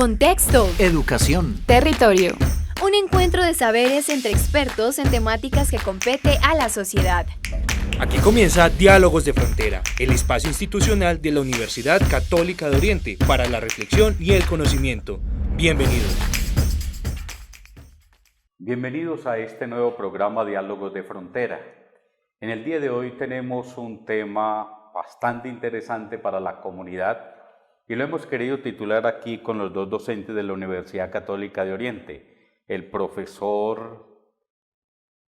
Contexto. Educación. Territorio. Un encuentro de saberes entre expertos en temáticas que compete a la sociedad. Aquí comienza Diálogos de Frontera, el espacio institucional de la Universidad Católica de Oriente para la reflexión y el conocimiento. Bienvenidos. Bienvenidos a este nuevo programa Diálogos de Frontera. En el día de hoy tenemos un tema bastante interesante para la comunidad y lo hemos querido titular aquí con los dos docentes de la Universidad Católica de Oriente, el profesor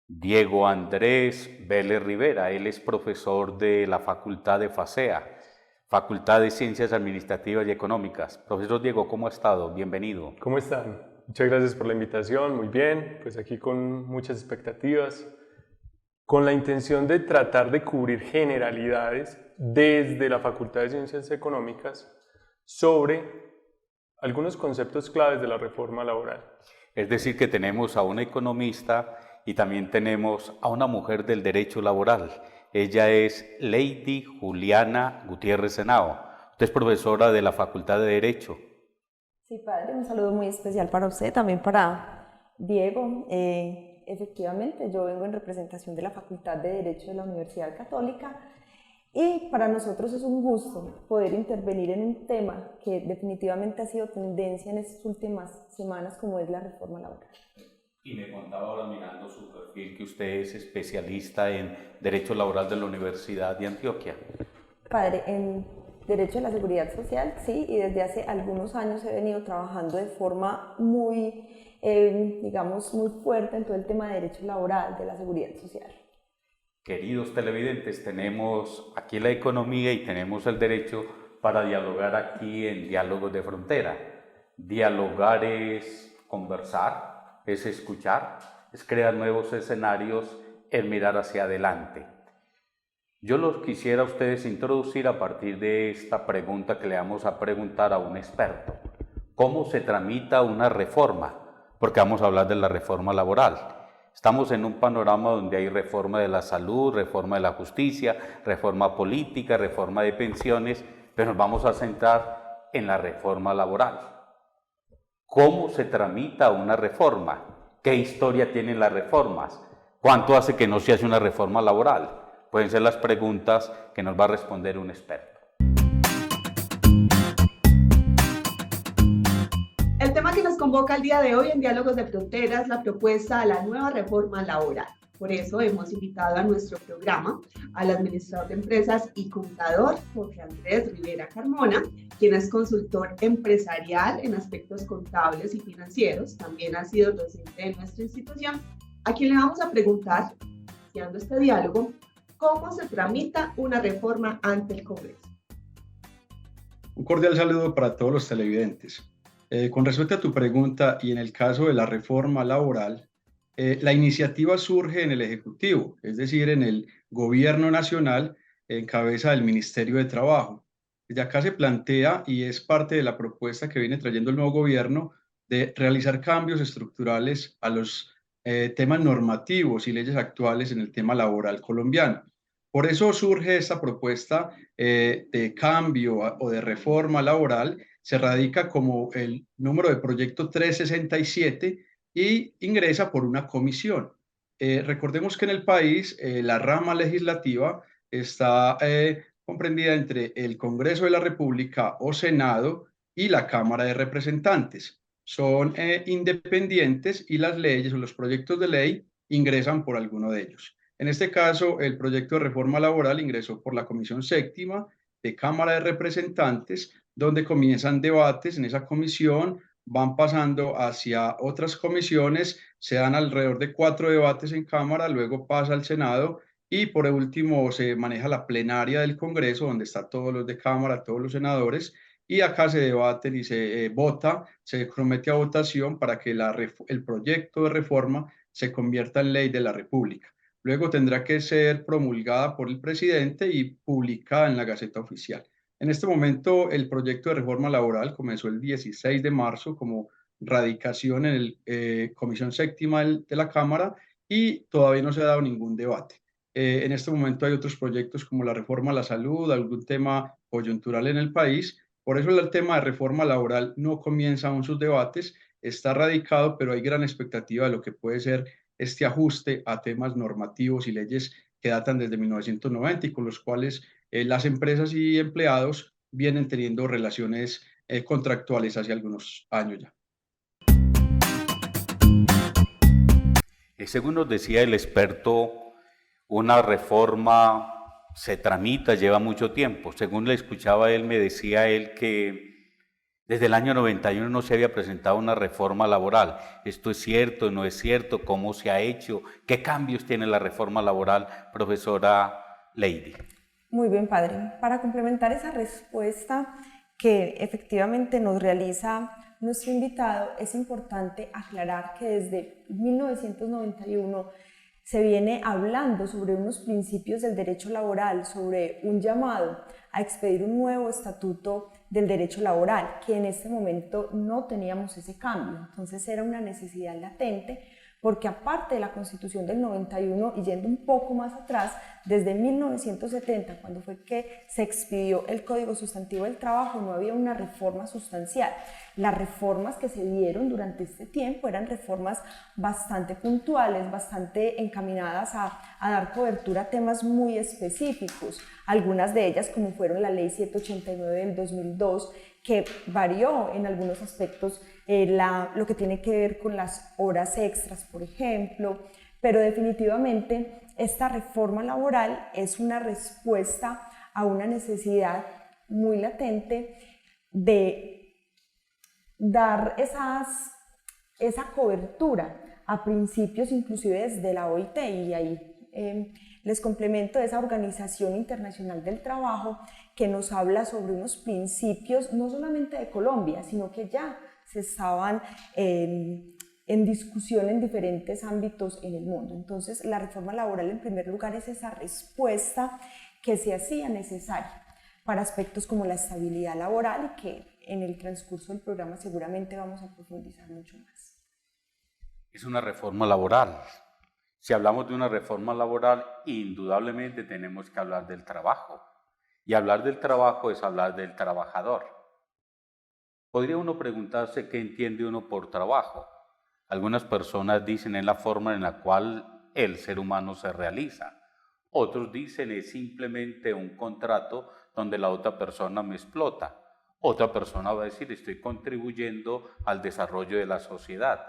Diego Andrés Vélez Rivera. Él es profesor de la Facultad de FACEA, Facultad de Ciencias Administrativas y Económicas. Profesor Diego, ¿cómo ha estado? Bienvenido. ¿Cómo están? Muchas gracias por la invitación, muy bien, pues aquí con muchas expectativas, con la intención de tratar de cubrir generalidades desde la Facultad de Ciencias Económicas sobre algunos conceptos claves de la reforma laboral. Es decir, que tenemos a una economista y también tenemos a una mujer del derecho laboral. Ella es Lady Juliana Gutiérrez Henao. Usted es profesora de la Facultad de Derecho. Sí, padre, un saludo muy especial para usted, también para Diego. Efectivamente, yo vengo en representación de la Facultad de Derecho de la Universidad Católica y para nosotros es un gusto poder intervenir en un tema que definitivamente ha sido tendencia en estas últimas semanas, como es la reforma laboral. Y me contaba ahora mirando su perfil que usted es especialista en Derecho Laboral de la Universidad de Antioquia. Padre, en Derecho de la Seguridad Social, sí, y desde hace algunos años he venido trabajando de forma muy, muy fuerte en todo el tema de Derecho Laboral, de la Seguridad Social. Queridos televidentes, tenemos aquí la economía y tenemos el derecho para dialogar aquí en Diálogos de Frontera. Dialogar es conversar, es escuchar, es crear nuevos escenarios, es mirar hacia adelante. Yo los quisiera a ustedes introducir a partir de esta pregunta que le vamos a preguntar a un experto. ¿Cómo se tramita una reforma? Porque vamos a hablar de la reforma laboral. Estamos en un panorama donde hay reforma de la salud, reforma de la justicia, reforma política, reforma de pensiones, pero nos vamos a centrar en la reforma laboral. ¿Cómo se tramita una reforma? ¿Qué historia tienen las reformas? ¿Cuánto hace que no se hace una reforma laboral? Pueden ser las preguntas que nos va a responder un experto. El tema que nos convoca el día de hoy en Diálogos de Frontera es la propuesta a la nueva reforma laboral. Por eso hemos invitado a nuestro programa al administrador de empresas y contador Jorge Andrés Rivera Carmona, quien es consultor empresarial en aspectos contables y financieros. También ha sido docente de nuestra institución, a quien le vamos a preguntar, iniciando este diálogo, ¿cómo se tramita una reforma ante el Congreso? Un cordial saludo para todos los televidentes. Con respecto a tu pregunta y en el caso de la reforma laboral, la iniciativa surge en el Ejecutivo, es decir, en el Gobierno Nacional, en cabeza del Ministerio de Trabajo. Desde acá se plantea, y es parte de la propuesta que viene trayendo el nuevo gobierno, de realizar cambios estructurales a los temas normativos y leyes actuales en el tema laboral colombiano. Por eso surge esta propuesta de cambio o de reforma laboral. Se radica como el número de proyecto 367 y ingresa por una comisión. Recordemos que en el país la rama legislativa está comprendida entre el Congreso de la República o Senado y la Cámara de Representantes. Son independientes y las leyes o los proyectos de ley ingresan por alguno de ellos. En este caso, el proyecto de reforma laboral ingresó por la Comisión Séptima de Cámara de Representantes, donde comienzan debates en esa comisión, van pasando hacia otras comisiones, se dan alrededor de 4 debates en Cámara, luego pasa al Senado y por último se maneja la plenaria del Congreso, donde están todos los de Cámara, todos los senadores, y acá se debaten y se vota, se somete a votación para que el proyecto de reforma se convierta en ley de la República. Luego tendrá que ser promulgada por el presidente y publicada en la Gaceta Oficial. En este momento, el proyecto de reforma laboral comenzó el 16 de marzo como radicación en la Comisión Séptima de la Cámara y todavía no se ha dado ningún debate. En este momento hay otros proyectos como la reforma a la salud, algún tema coyuntural en el país Por eso el tema de reforma laboral no comienza aún sus debates, está radicado, pero hay gran expectativa de lo que puede ser este ajuste a temas normativos y leyes que datan desde 1990 y con los cuales las empresas y empleados vienen teniendo relaciones contractuales hace algunos años ya. Según nos decía el experto, una reforma se tramita, lleva mucho tiempo. Según le escuchaba él, me decía él que desde el año 91 no se había presentado una reforma laboral. ¿Esto es cierto, no es cierto? ¿Cómo se ha hecho? ¿Qué cambios tiene la reforma laboral, profesora Lady? Muy bien, padre. Para complementar esa respuesta que efectivamente nos realiza nuestro invitado, es importante aclarar que desde 1991 se viene hablando sobre unos principios del derecho laboral, sobre un llamado a expedir un nuevo estatuto del derecho laboral, que en este momento no teníamos ese cambio. Entonces era una necesidad latente, porque aparte de la Constitución del 91 y yendo un poco más atrás, desde 1970, cuando fue que se expidió el Código Sustantivo del Trabajo, no había una reforma sustancial. Las reformas que se dieron durante este tiempo eran reformas bastante puntuales, bastante encaminadas a dar cobertura a temas muy específicos. Algunas de ellas, como fueron la Ley 789 del 2002, que varió en algunos aspectos lo que tiene que ver con las horas extras, por ejemplo, pero definitivamente esta reforma laboral es una respuesta a una necesidad muy latente de dar esa cobertura a principios inclusive desde la OIT, y ahí les complemento esa Organización Internacional del Trabajo que nos habla sobre unos principios no solamente de Colombia, sino que ya se estaban en discusión en diferentes ámbitos en el mundo. Entonces, la reforma laboral, en primer lugar, es esa respuesta que se hacía necesaria para aspectos como la estabilidad laboral, y que en el transcurso del programa seguramente vamos a profundizar mucho más. Es una reforma laboral. Si hablamos de una reforma laboral, indudablemente tenemos que hablar del trabajo. Y hablar del trabajo es hablar del trabajador. Podría uno preguntarse qué entiende uno por trabajo. Algunas personas dicen es la forma en la cual el ser humano se realiza. Otros dicen es simplemente un contrato donde la otra persona me explota. Otra persona va a decir estoy contribuyendo al desarrollo de la sociedad.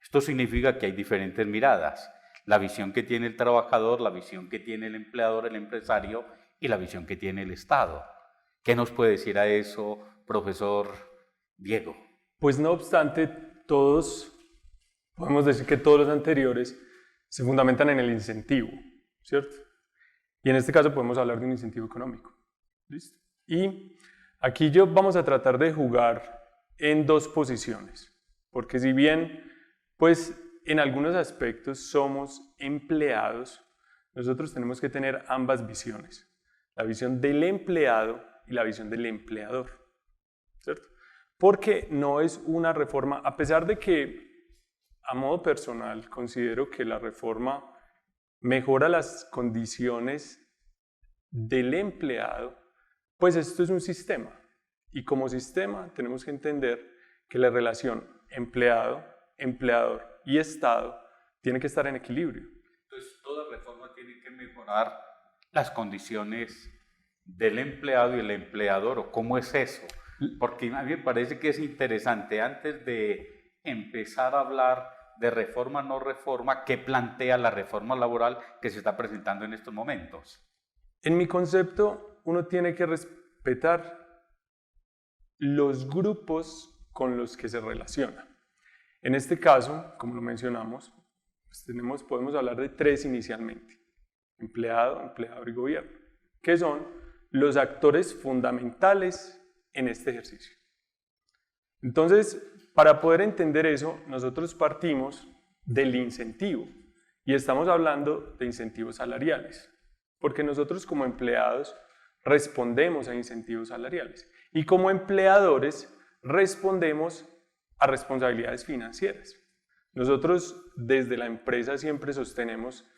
Esto significa que hay diferentes miradas. La visión que tiene el trabajador, la visión que tiene el empleador, el empresario y la visión que tiene el Estado. ¿Qué nos puede decir a eso, profesor Diego? Pues no obstante, podemos decir que todos los anteriores se fundamentan en el incentivo, ¿cierto? Y en este caso podemos hablar de un incentivo económico. ¿Listo? Y aquí vamos a tratar de jugar en dos posiciones, porque si bien, pues en algunos aspectos somos empleados, nosotros tenemos que tener ambas visiones, la visión del empleado y la visión del empleador, ¿cierto? Porque no es una reforma, a pesar de que a modo personal considero que la reforma mejora las condiciones del empleado, pues esto es un sistema, y como sistema tenemos que entender que la relación empleado, empleador y Estado tiene que estar en equilibrio. Entonces, toda reforma tiene que mejorar las condiciones del empleado y el empleador, ¿o cómo es eso? Porque a mí me parece que es interesante, antes de empezar a hablar de reforma no reforma, ¿qué plantea la reforma laboral que se está presentando en estos momentos? En mi concepto, uno tiene que respetar los grupos con los que se relaciona. En este caso, como lo mencionamos, pues podemos hablar de tres inicialmente: empleado, empleador y gobierno, que son los actores fundamentales en este ejercicio. Entonces, para poder entender eso, nosotros partimos del incentivo, y estamos hablando de incentivos salariales, porque nosotros como empleados respondemos a incentivos salariales, y como empleadores respondemos a responsabilidades financieras. Nosotros desde la empresa siempre sostenemos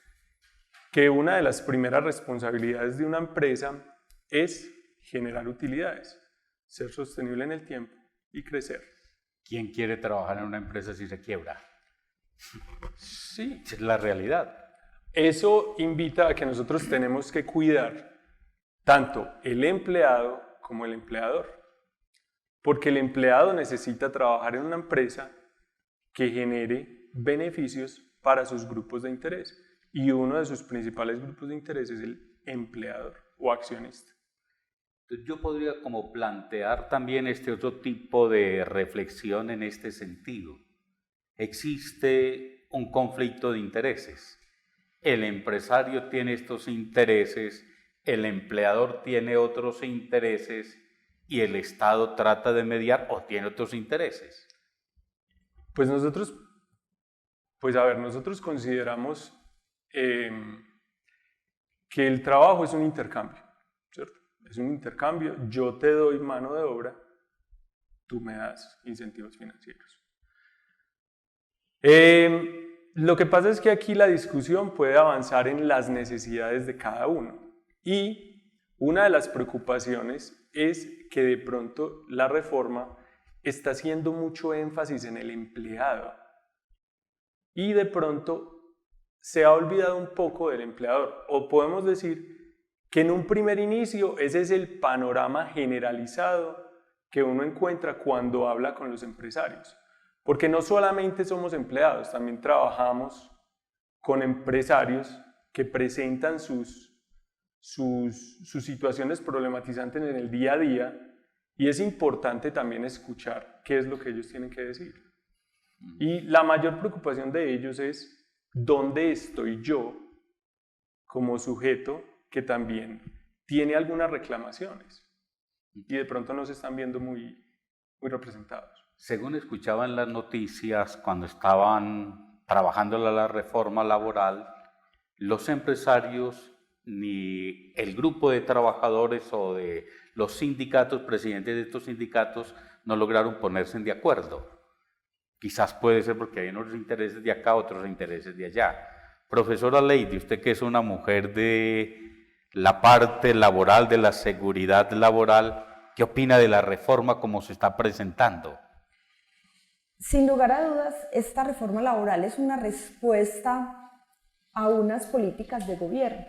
que una de las primeras responsabilidades de una empresa es generar utilidades. ser sostenible en el tiempo y crecer. ¿Quién quiere trabajar en una empresa si se quiebra? Sí. Es la realidad. Eso invita a que nosotros tenemos que cuidar tanto el empleado como el empleador, porque el empleado necesita trabajar en una empresa que genere beneficios para sus grupos de interés, y uno de sus principales grupos de interés es el empleador o accionista. Entonces yo podría como plantear también este otro tipo de reflexión en este sentido. Existe un conflicto de intereses. El empresario tiene estos intereses, el empleador tiene otros intereses y el Estado trata de mediar o tiene otros intereses. Pues nosotros consideramos que el trabajo es un intercambio, ¿cierto? Es un intercambio, yo te doy mano de obra, tú me das incentivos financieros. Lo que pasa es que aquí la discusión puede avanzar en las necesidades de cada uno, y una de las preocupaciones es que de pronto la reforma está haciendo mucho énfasis en el empleado y de pronto se ha olvidado un poco del empleador, o podemos decir que en un primer inicio ese es el panorama generalizado que uno encuentra cuando habla con los empresarios, porque no solamente somos empleados, también trabajamos con empresarios que presentan sus situaciones problematizantes en el día a día, y es importante también escuchar qué es lo que ellos tienen que decir. Y la mayor preocupación de ellos es dónde estoy yo como sujeto que también tiene algunas reclamaciones y de pronto no se están viendo muy representados. Según escuchaban las noticias, cuando estaban trabajando la reforma laboral, los empresarios ni el grupo de trabajadores o de los sindicatos, presidentes de estos sindicatos, no lograron ponerse de acuerdo. Quizás puede ser porque hay unos intereses de acá, otros intereses de allá. Profesora Lady, usted que es una mujer de la parte laboral, de la seguridad laboral, ¿qué opina de la reforma como se está presentando? Sin lugar a dudas, esta reforma laboral es una respuesta a unas políticas de gobierno,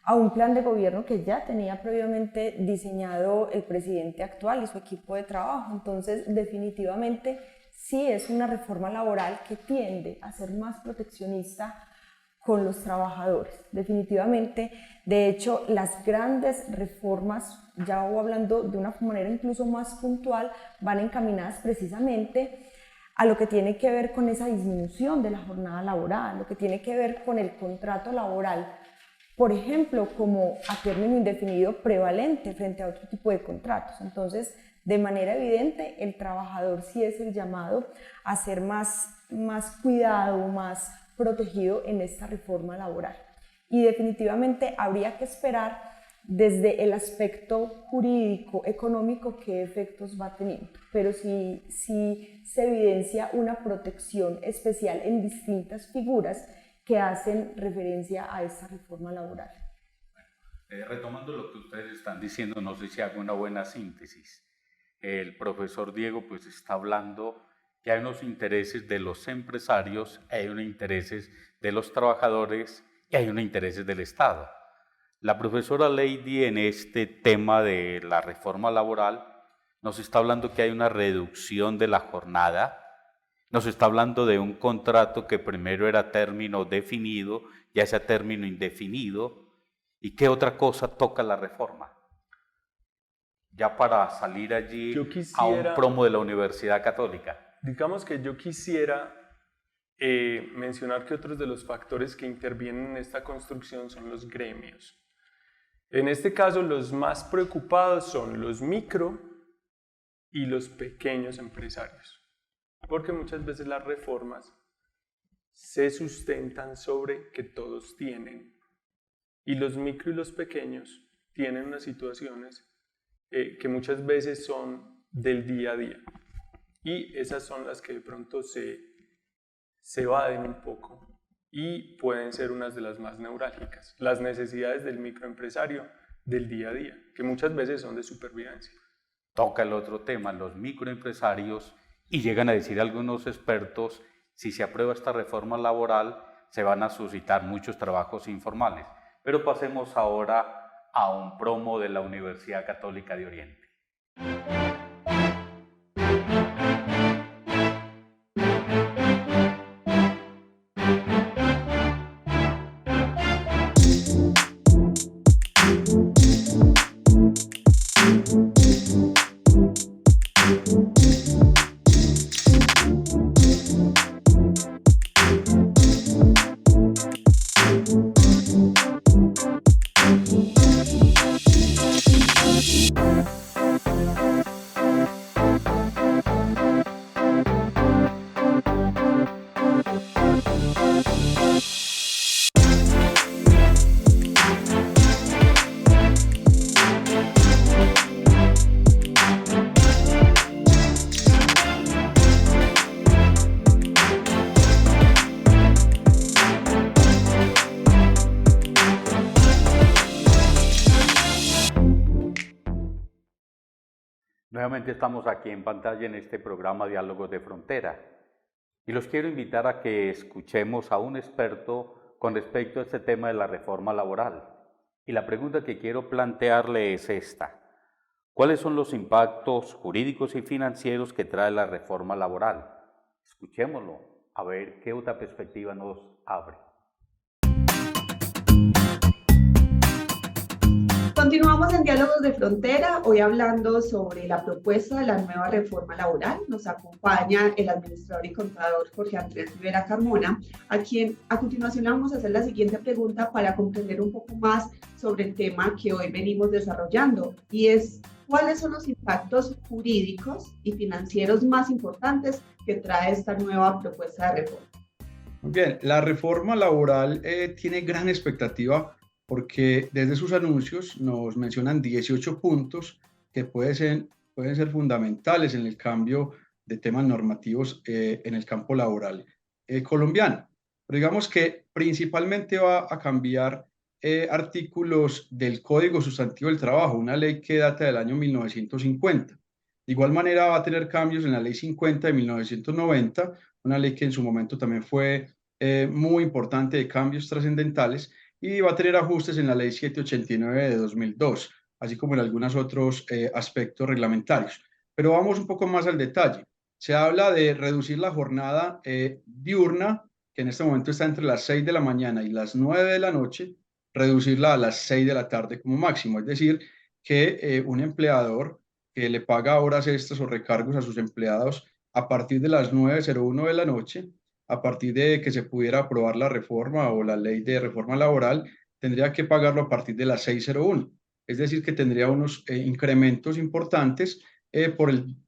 a un plan de gobierno que ya tenía previamente diseñado el presidente actual y su equipo de trabajo. Entonces, definitivamente, sí es una reforma laboral que tiende a ser más proteccionista con los trabajadores, definitivamente. De hecho, las grandes reformas, ya hablando de una manera incluso más puntual, van encaminadas precisamente a lo que tiene que ver con esa disminución de la jornada laboral, lo que tiene que ver con el contrato laboral, por ejemplo, como a término indefinido prevalente frente a otro tipo de contratos. Entonces, de manera evidente, el trabajador sí es el llamado a ser más cuidado, más protegido en esta reforma laboral. Y definitivamente habría que esperar desde el aspecto jurídico, económico, qué efectos va teniendo. Pero sí se evidencia una protección especial en distintas figuras que hacen referencia a esta reforma laboral. Retomando lo que ustedes están diciendo, no sé si hago una buena síntesis. El profesor Diego pues está hablando que hay unos intereses de los empresarios, hay unos intereses de los trabajadores y hay unos intereses del Estado. La profesora Lady en este tema de la reforma laboral nos está hablando que hay una reducción de la jornada, nos está hablando de un contrato que primero era término definido, ya sea término indefinido. ¿Y qué otra cosa toca la reforma? Ya para salir allí a un promo de la Universidad Católica. Digamos que yo quisiera mencionar que otros de los factores que intervienen en esta construcción son los gremios. En este caso, los más preocupados son los micro y los pequeños empresarios, porque muchas veces las reformas se sustentan sobre que todos tienen, y los micro y los pequeños tienen unas situaciones que muchas veces son del día a día, y esas son las que de pronto se evaden un poco y pueden ser unas de las más neurálgicas, las necesidades del microempresario del día a día, que muchas veces son de supervivencia. Toca el otro tema, los microempresarios, y llegan a decir algunos expertos, si se aprueba esta reforma laboral, se van a suscitar muchos trabajos informales. Pero pasemos ahora a un promo de la Universidad Católica de Oriente. Nuevamente estamos aquí en pantalla en este programa Diálogos de Frontera y los quiero invitar a que escuchemos a un experto con respecto a este tema de la reforma laboral. Y la pregunta que quiero plantearle es esta: ¿cuáles son los impactos jurídicos y financieros que trae la reforma laboral? Escuchémoslo, a ver qué otra perspectiva nos abre. Continuamos en Diálogos de Frontera, hoy hablando sobre la propuesta de la nueva reforma laboral. Nos acompaña el administrador y contador Jorge Andrés Rivera Carmona, a quien a continuación vamos a hacer la siguiente pregunta para comprender un poco más sobre el tema que hoy venimos desarrollando, y es: ¿cuáles son los impactos jurídicos y financieros más importantes que trae esta nueva propuesta de reforma? Muy bien, la reforma laboral tiene gran expectativa porque desde sus anuncios nos mencionan 18 puntos que pueden ser fundamentales en el cambio de temas normativos en el campo laboral colombiano. Pero digamos que principalmente va a cambiar artículos del Código Sustantivo del Trabajo, una ley que data del año 1950. De igual manera va a tener cambios en la Ley 50 de 1990, una ley que en su momento también fue muy importante, de cambios trascendentales, y va a tener ajustes en la Ley 789 de 2002, así como en algunos otros aspectos reglamentarios. Pero vamos un poco más al detalle. Se habla de reducir la jornada diurna, que en este momento está entre las 6 de la mañana y las 9 de la noche, reducirla a las 6 de la tarde como máximo. Es decir, que un empleador que le paga horas extras o recargos a sus empleados a partir de las 9:01 de la noche, a partir de que se pudiera aprobar la reforma o la ley de reforma laboral, tendría que pagarlo a partir de las 6:01. Es decir, que tendría unos incrementos importantes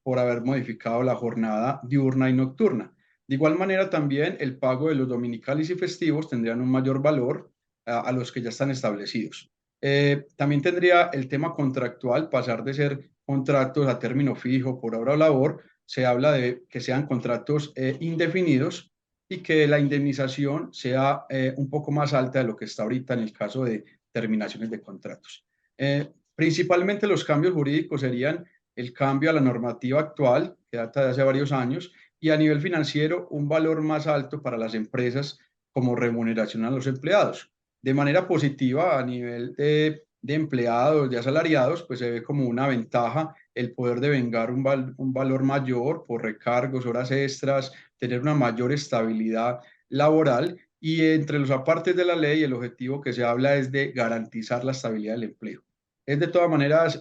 por haber modificado la jornada diurna y nocturna. De igual manera, también el pago de los dominicales y festivos tendrían un mayor valor a los que ya están establecidos. También tendría el tema contractual, pasar de ser contratos a término fijo por hora o labor. Se habla de que sean contratos indefinidos y que la indemnización sea un poco más alta de lo que está ahorita en el caso de terminaciones de contratos. Principalmente los cambios jurídicos serían el cambio a la normativa actual, que data de hace varios años, y a nivel financiero un valor más alto para las empresas como remuneración a los empleados. De manera positiva, a nivel de empleados, de asalariados, pues se ve como una ventaja el poder devengar un valor mayor por recargos, horas extras, tener una mayor estabilidad laboral, y entre los apartes de la ley el objetivo que se habla es de garantizar la estabilidad del empleo. Es de todas maneras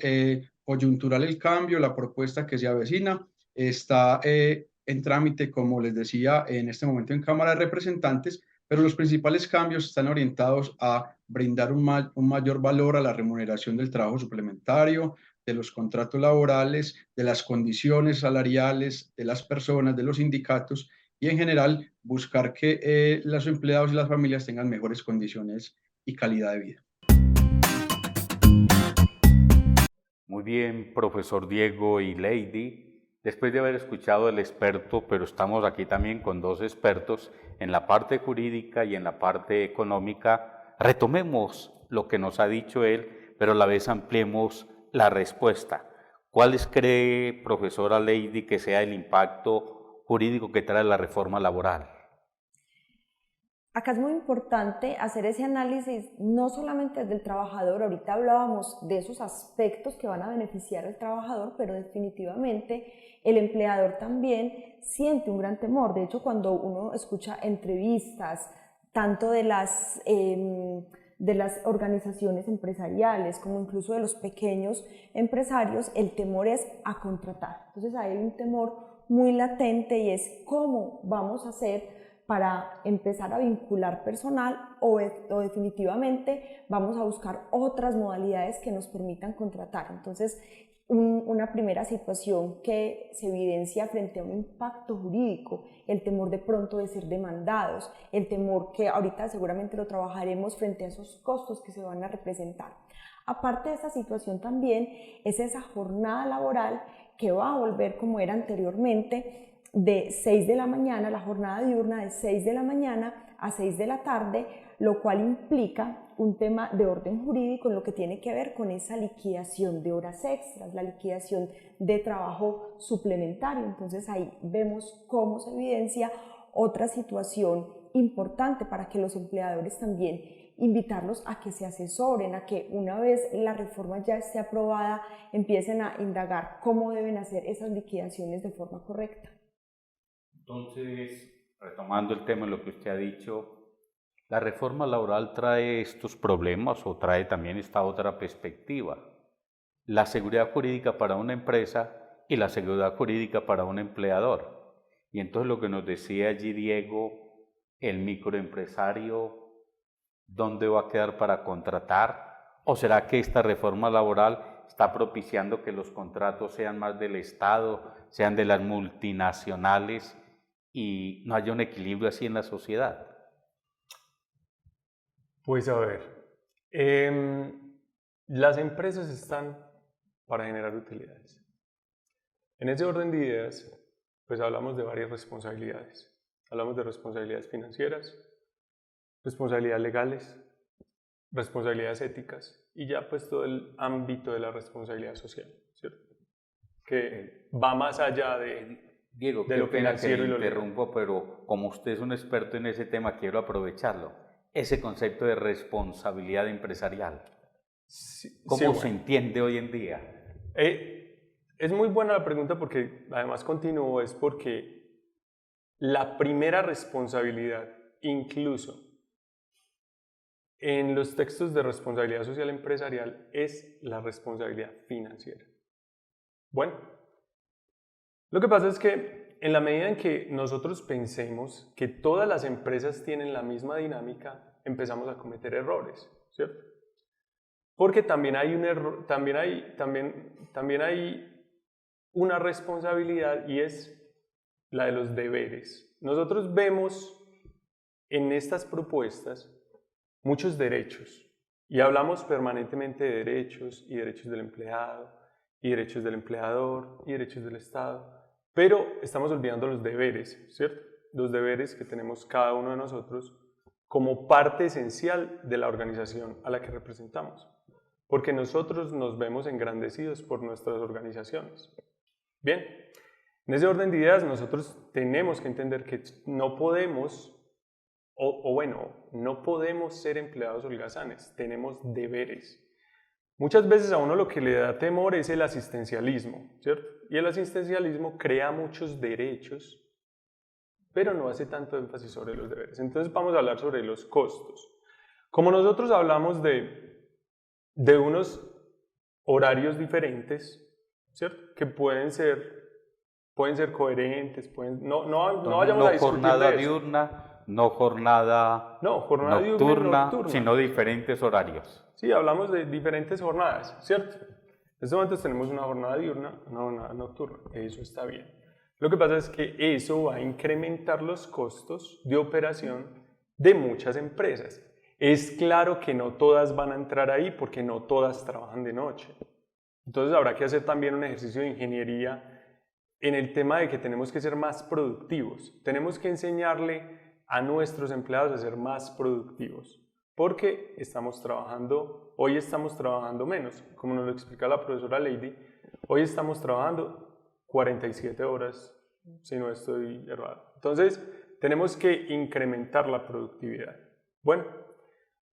coyuntural el cambio, la propuesta que se avecina está en trámite, como les decía, en este momento en Cámara de Representantes, pero los principales cambios están orientados a brindar un mayor valor a la remuneración del trabajo suplementario, de los contratos laborales, de las condiciones salariales de las personas, de los sindicatos, y en general buscar que los empleados y las familias tengan mejores condiciones y calidad de vida. Muy bien, profesor Diego y Lady. Después de haber escuchado al experto, pero estamos aquí también con dos expertos en la parte jurídica y en la parte económica, retomemos lo que nos ha dicho él, pero a la vez ampliemos la respuesta. ¿Cuáles cree, profesora Lady, que sea el impacto jurídico que trae la reforma laboral? Acá es muy importante hacer ese análisis no solamente desde el trabajador, ahorita hablábamos de esos aspectos que van a beneficiar al trabajador, pero definitivamente el empleador también siente un gran temor. De hecho, cuando uno escucha entrevistas, tanto de las organizaciones empresariales como incluso de los pequeños empresarios, el temor es a contratar. Entonces hay un temor muy latente y es cómo vamos a hacer para empezar a vincular personal o definitivamente vamos a buscar otras modalidades que nos permitan contratar. Entonces, una primera situación que se evidencia frente a un impacto jurídico, el temor de pronto de ser demandados, el temor que ahorita seguramente lo trabajaremos frente a esos costos que se van a representar. Aparte de esa situación también es esa jornada laboral que va a volver como era anteriormente, de 6 de la mañana, la jornada diurna de 6 de la mañana a 6 de la tarde, lo cual implica un tema de orden jurídico en lo que tiene que ver con esa liquidación de horas extras, la liquidación de trabajo suplementario. Entonces ahí vemos cómo se evidencia otra situación importante para que los empleadores también invitarlos a que se asesoren, a que una vez la reforma ya esté aprobada empiecen a indagar cómo deben hacer esas liquidaciones de forma correcta. Entonces, retomando el tema de lo que usted ha dicho, ¿la reforma laboral trae estos problemas o trae también esta otra perspectiva? La seguridad jurídica para una empresa y la seguridad jurídica para un empleador. Y entonces lo que nos decía allí Diego, el microempresario, ¿dónde va a quedar para contratar? ¿O será que esta reforma laboral está propiciando que los contratos sean más del Estado, sean de las multinacionales y no haya un equilibrio así en la sociedad? Pues a ver, las empresas están para generar utilidades. En ese orden de ideas, pues hablamos de varias responsabilidades. Hablamos de responsabilidades financieras, responsabilidades legales, responsabilidades éticas y ya pues todo el ámbito de la responsabilidad social, ¿cierto? Que va más allá de Diego, de lo financiero y lo legal. interrumpo, pero como usted es un experto en ese tema, quiero aprovecharlo. Ese concepto de responsabilidad empresarial, ¿cómo se entiende hoy en día? Es muy buena la pregunta porque además continúo, es porque la primera responsabilidad, incluso en los textos de responsabilidad social empresarial, es la responsabilidad financiera. Bueno, lo que pasa es que en la medida en que nosotros pensemos que todas las empresas tienen la misma dinámica, empezamos a cometer errores, ¿cierto? Porque también hay un error, también hay una responsabilidad y es la de los deberes. Nosotros vemos en estas propuestas muchos derechos y hablamos permanentemente de derechos y derechos del empleado y derechos del empleador y derechos del Estado. Pero estamos olvidando los deberes, ¿cierto? Los deberes que tenemos cada uno de nosotros como parte esencial de la organización a la que representamos. Porque nosotros nos vemos engrandecidos por nuestras organizaciones. Bien, en ese orden de ideas nosotros tenemos que entender que no podemos, no podemos ser empleados holgazanes, tenemos deberes. Muchas veces a uno lo que le da temor es el asistencialismo, ¿cierto? Y el asistencialismo crea muchos derechos, pero no hace tanto énfasis sobre los deberes. Entonces vamos a hablar sobre los costos. Como nosotros hablamos de unos horarios diferentes, ¿cierto? Que pueden ser coherentes, no vayamos a discutir jornada de eso. diurna, no jornada nocturna, sino diferentes horarios. Sí, hablamos de diferentes jornadas, ¿cierto? En este momento tenemos una jornada diurna, una jornada nocturna, eso está bien. Lo que pasa es que eso va a incrementar los costos de operación de muchas empresas. Es claro que no todas van a entrar ahí porque no todas trabajan de noche. Entonces habrá que hacer también un ejercicio de ingeniería en el tema de que tenemos que ser más productivos. Tenemos que enseñarle a nuestros empleados a ser más productivos. Porque hoy estamos trabajando menos. Como nos lo explica la profesora Lady, Hoy estamos trabajando 47 horas, si no estoy errado. Entonces, tenemos que incrementar la productividad. Bueno,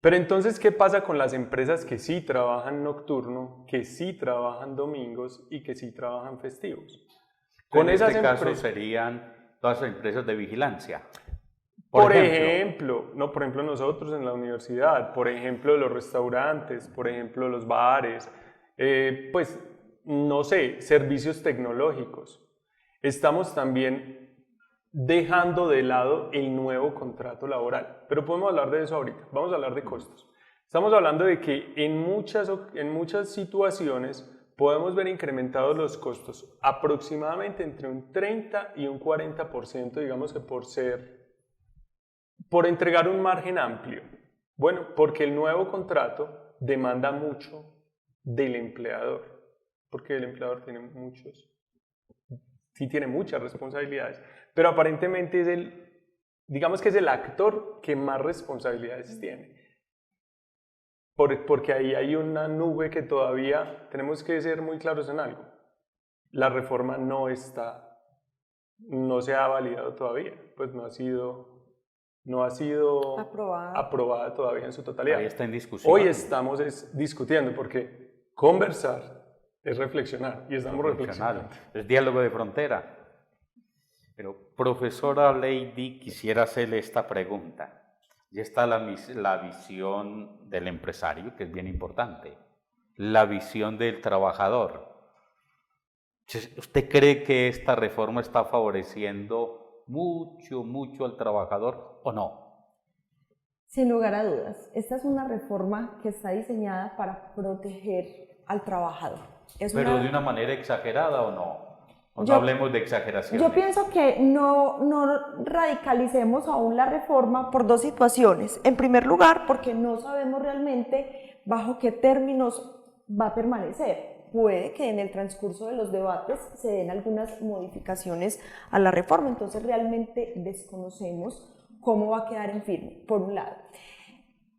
pero entonces, ¿qué pasa con las empresas que sí trabajan nocturno, que sí trabajan domingos y que sí trabajan festivos? En este caso serían todas las empresas de vigilancia. Por ejemplo, nosotros en la universidad, por ejemplo, los restaurantes, por ejemplo, los bares, pues, no sé, servicios tecnológicos. Estamos también dejando de lado el nuevo contrato laboral, pero podemos hablar de eso ahorita. Vamos a hablar de costos. Estamos hablando de que en muchas situaciones podemos ver incrementados los costos aproximadamente entre un 30 y un 40%, digamos que por entregar un margen amplio. Bueno, porque el nuevo contrato demanda mucho del empleador, porque el empleador tiene muchas responsabilidades, pero aparentemente digamos que es el actor que más responsabilidades tiene. Porque ahí hay una nube que todavía tenemos que ser muy claros en algo. La reforma no se ha validado todavía, pues no ha sido aprobada todavía en su totalidad. Ahí está en discusión. Hoy estamos discutiendo porque conversar es reflexionar y estamos reflexionando. Es diálogo de frontera. Pero, profesora Lady, quisiera hacerle esta pregunta. Ya está la visión del empresario, que es bien importante, la visión del trabajador. ¿Usted cree que esta reforma está favoreciendo mucho al trabajador o no? Sin lugar a dudas, esta es una reforma que está diseñada para proteger al trabajador. ¿Pero de una manera exagerada o no? No hablemos de exageración. Yo pienso que no radicalicemos aún la reforma por dos situaciones. En primer lugar, porque no sabemos realmente bajo qué términos va a permanecer. Puede que en el transcurso de los debates se den algunas modificaciones a la reforma, entonces realmente desconocemos cómo va a quedar en firme, por un lado.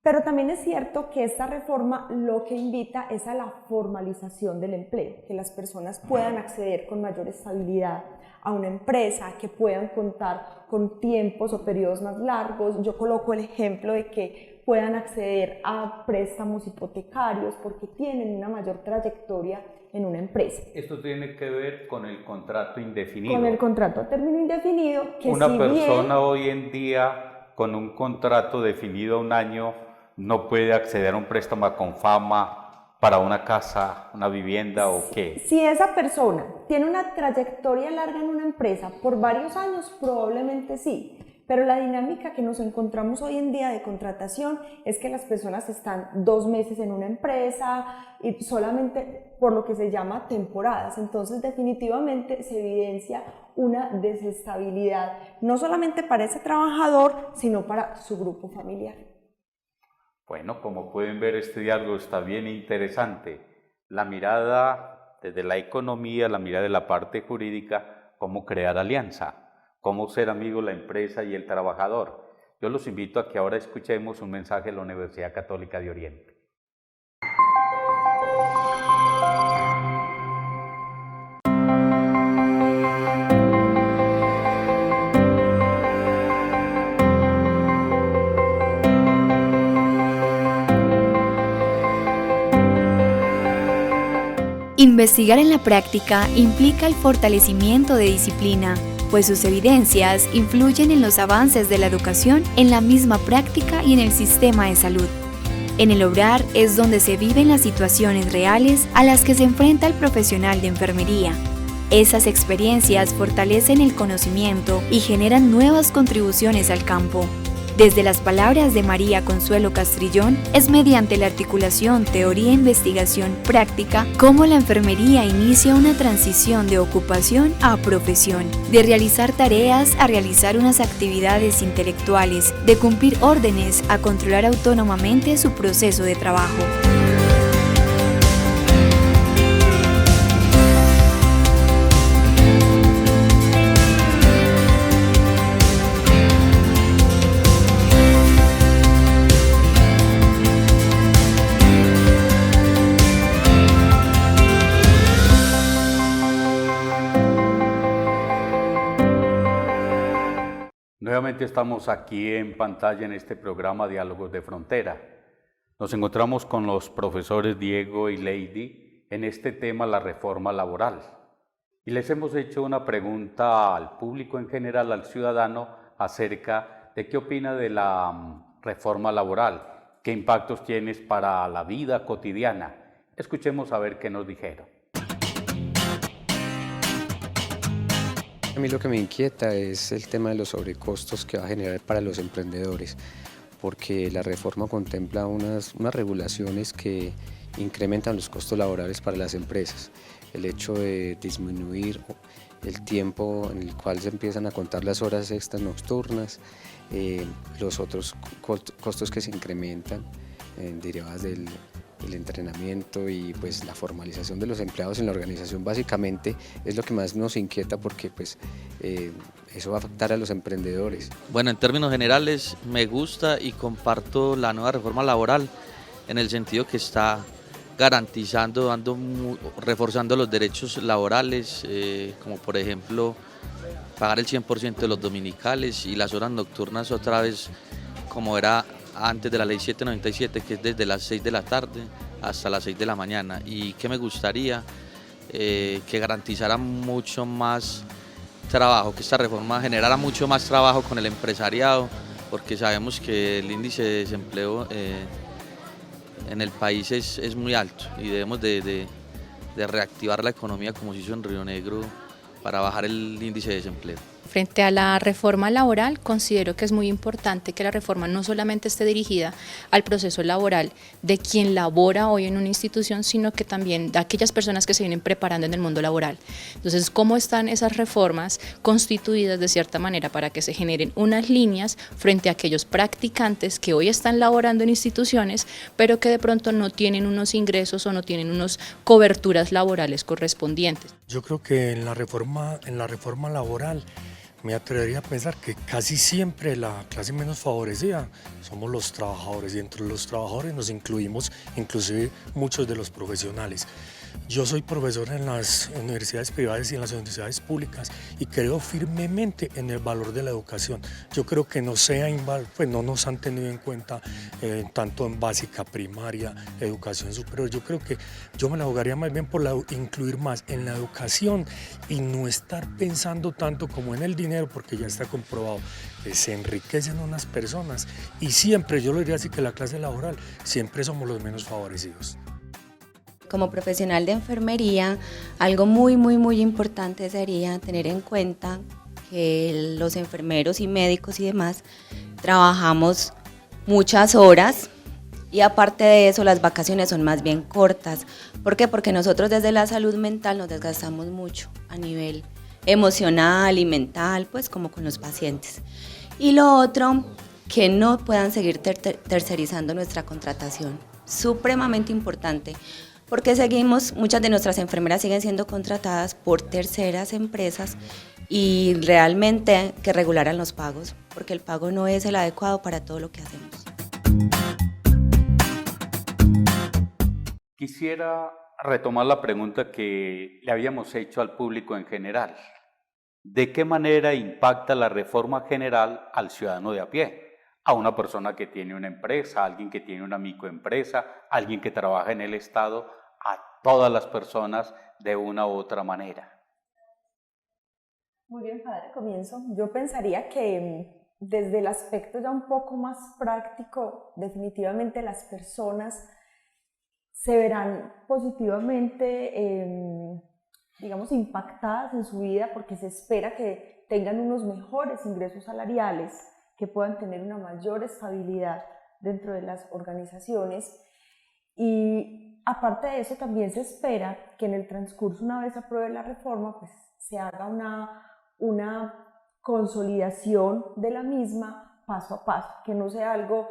Pero también es cierto que esta reforma lo que invita es a la formalización del empleo, que las personas puedan acceder con mayor estabilidad a una empresa, que puedan contar con tiempos o periodos más largos. Yo coloco el ejemplo de que puedan acceder a préstamos hipotecarios porque tienen una mayor trayectoria en una empresa. Esto tiene que ver con el contrato indefinido. Con el contrato a término indefinido. Que una persona hoy en día con un contrato definido a un año no puede acceder a un préstamo a Confama para una casa, una vivienda o qué. Si esa persona tiene una trayectoria larga en una empresa por varios años, probablemente sí. Pero la dinámica que nos encontramos hoy en día de contratación es que las personas están 2 meses en una empresa y solamente por lo que se llama temporadas. Entonces definitivamente se evidencia una desestabilidad, no solamente para ese trabajador, sino para su grupo familiar. Bueno, como pueden ver, este diálogo está bien interesante. La mirada desde la economía, la mirada de la parte jurídica, cómo crear alianza, cómo ser amigo la empresa y el trabajador. Yo los invito a que ahora escuchemos un mensaje de la Universidad Católica de Oriente. Investigar en la práctica implica el fortalecimiento de disciplina, pues sus evidencias influyen en los avances de la educación, en la misma práctica y en el sistema de salud. En el obrar es donde se viven las situaciones reales a las que se enfrenta el profesional de enfermería. Esas experiencias fortalecen el conocimiento y generan nuevas contribuciones al campo. Desde las palabras de María Consuelo Castrillón, es mediante la articulación teoría-investigación práctica cómo la enfermería inicia una transición de ocupación a profesión, de realizar tareas a realizar unas actividades intelectuales, de cumplir órdenes a controlar autónomamente su proceso de trabajo. Nuevamente estamos aquí en pantalla en este programa Diálogos de Frontera. Nos encontramos con los profesores Diego y Lady en este tema, la reforma laboral. Y les hemos hecho una pregunta al público en general, al ciudadano, acerca de qué opina de la reforma laboral, qué impactos tiene para la vida cotidiana. Escuchemos a ver qué nos dijeron. A mí lo que me inquieta es el tema de los sobrecostos que va a generar para los emprendedores, porque la reforma contempla unas regulaciones que incrementan los costos laborales para las empresas. El hecho de disminuir el tiempo en el cual se empiezan a contar las horas extras nocturnas, los otros costos que se incrementan derivadas del entrenamiento y pues la formalización de los empleados en la organización básicamente es lo que más nos inquieta, porque pues eso va a afectar a los emprendedores. Bueno, en términos generales me gusta y comparto la nueva reforma laboral en el sentido que está garantizando, reforzando los derechos laborales, como por ejemplo pagar el 100% de los dominicales y las horas nocturnas otra vez como era antes de la ley 797, que es desde las 6 de la tarde hasta las 6 de la mañana. Y que me gustaría que garantizara mucho más trabajo, que esta reforma generara mucho más trabajo con el empresariado, porque sabemos que el índice de desempleo en el país es muy alto y debemos de reactivar la economía como se hizo en Río Negro para bajar el índice de desempleo. Frente a la reforma laboral, considero que es muy importante que la reforma no solamente esté dirigida al proceso laboral de quien labora hoy en una institución, sino que también de aquellas personas que se vienen preparando en el mundo laboral. Entonces, ¿cómo están esas reformas constituidas de cierta manera para que se generen unas líneas frente a aquellos practicantes que hoy están laborando en instituciones, pero que de pronto no tienen unos ingresos o no tienen unas coberturas laborales correspondientes? Yo creo que en la reforma laboral me atrevería a pensar que casi siempre la clase menos favorecida somos los trabajadores, y entre los trabajadores nos incluimos inclusive muchos de los profesionales. Yo soy profesor en las universidades privadas y en las universidades públicas y creo firmemente en el valor de la educación. Yo creo que no nos han tenido en cuenta tanto en básica, primaria, educación superior. Yo creo que yo me la jugaría más bien por incluir más en la educación y no estar pensando tanto como en el dinero, porque ya está comprobado que se enriquecen unas personas y siempre, yo lo diría así, que la clase laboral siempre somos los menos favorecidos. Como profesional de enfermería, algo muy importante sería tener en cuenta que los enfermeros y médicos y demás trabajamos muchas horas y aparte de eso las vacaciones son más bien cortas. ¿Por qué? Porque nosotros desde la salud mental nos desgastamos mucho a nivel emocional y mental, pues como con los pacientes. Y lo otro, que no puedan seguir tercerizando nuestra contratación, supremamente importante. Porque muchas de nuestras enfermeras siguen siendo contratadas por terceras empresas y realmente hay que regularan los pagos, porque el pago no es el adecuado para todo lo que hacemos. Quisiera retomar la pregunta que le habíamos hecho al público en general. ¿De qué manera impacta la reforma general al ciudadano de a pie? A una persona que tiene una empresa, a alguien que tiene una microempresa, a alguien que trabaja en el Estado, a todas las personas de una u otra manera. Muy bien, padre, comienzo. Yo pensaría que desde el aspecto ya un poco más práctico, definitivamente las personas se verán positivamente, digamos, impactadas en su vida, porque se espera que tengan unos mejores ingresos salariales, que puedan tener una mayor estabilidad dentro de las organizaciones. Y aparte de eso, también se espera que en el transcurso, una vez apruebe la reforma, pues se haga una consolidación de la misma paso a paso, que no sea algo